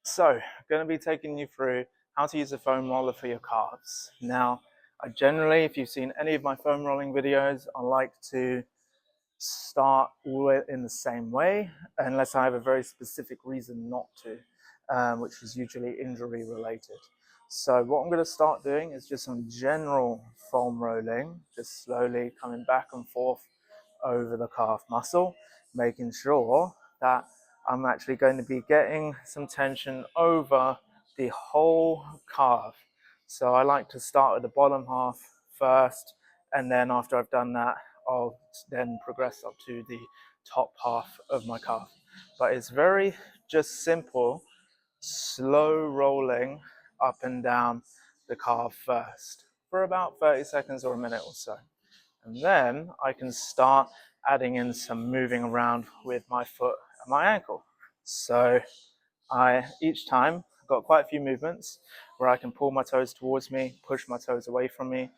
So, I'm going to be taking you through how to use a foam roller for your calves. Now, I generally, if you've seen any of my foam rolling videos, I like to start in the same way, unless I have a very specific reason not to, which is usually injury related. So what I'm going to start doing is just some general foam rolling, just slowly coming back and forth over the calf muscle, making sure that I'm actually going to be getting some tension over the whole calf. So I like to start with the bottom half first, and then after I've done that, I'll then progress up to the top half of my calf. But it's very just simple, slow rolling up and down the calf first for about 30 seconds or a minute or so. And then I can start adding in some moving around with my foot and my ankle. So each time I've got quite a few movements where I can pull my toes towards me, push my toes away from me,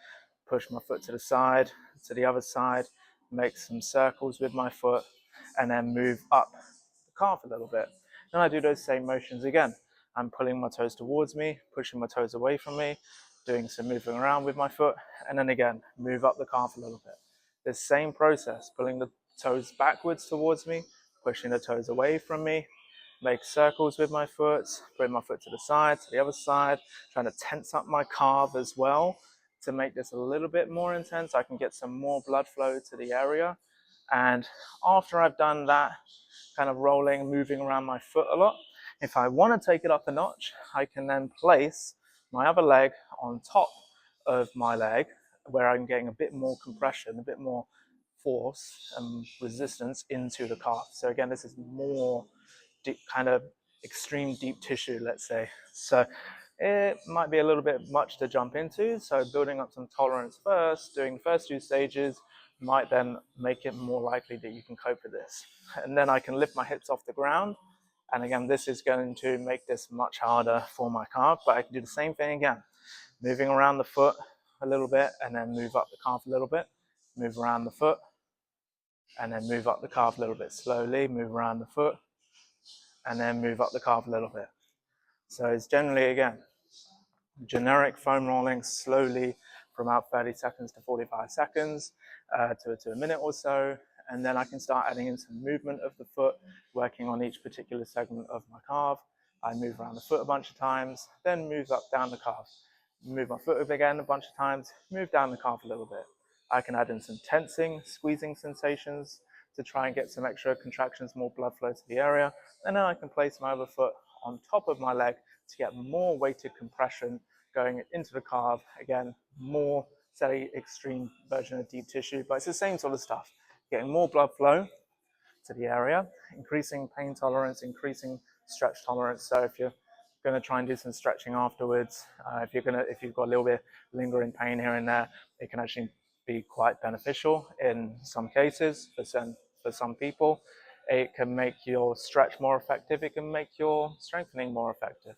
push my foot to the side, to the other side, make some circles with my foot, and then move up the calf a little bit. Then I do those same motions again. I'm pulling my toes towards me, pushing my toes away from me, doing some moving around with my foot, and then again, move up the calf a little bit. The same process, pulling the toes backwards towards me, pushing the toes away from me, make circles with my foot, bring my foot to the side, to the other side, trying to tense up my calf as well to make this a little bit more intense. I can get some more blood flow to the area. And after I've done that, kind of rolling, moving around my foot a lot, if I want to take it up a notch, I can then place my other leg on top of my leg where I'm getting a bit more compression, a bit more force and resistance into the calf. So again, this is more deep, kind of extreme deep tissue, let's say. So it might be a little bit much to jump into. So building up some tolerance first, doing the first two stages might then make it more likely that you can cope with this. And then I can lift my hips off the ground. And again, this is going to make this much harder for my calf, but I can do the same thing again. Moving around the foot a little bit and then move up the calf a little bit. Move around the foot and then move up the calf a little bit slowly. Move around the foot and then move up the calf a little bit. So it's generally, again, generic foam rolling slowly from about 30 seconds to 45 seconds to a minute or so. And then I can start adding in some movement of the foot, working on each particular segment of my calf. I move around the foot a bunch of times, then move up down the calf. Move my foot up again a bunch of times, move down the calf a little bit. I can add in some tensing, squeezing sensations to try and get some extra contractions, more blood flow to the area. And then I can place my other foot on top of my leg to get more weighted compression going into the calf. Again, more, say, extreme version of deep tissue, but it's the same sort of stuff. Getting more blood flow to the area, increasing pain tolerance, increasing stretch tolerance. So if you're going to try and do some stretching afterwards, if you've got a little bit lingering pain here and there, it can actually be quite beneficial in some cases for some people. It can make your stretch more effective. It can make your strengthening more effective.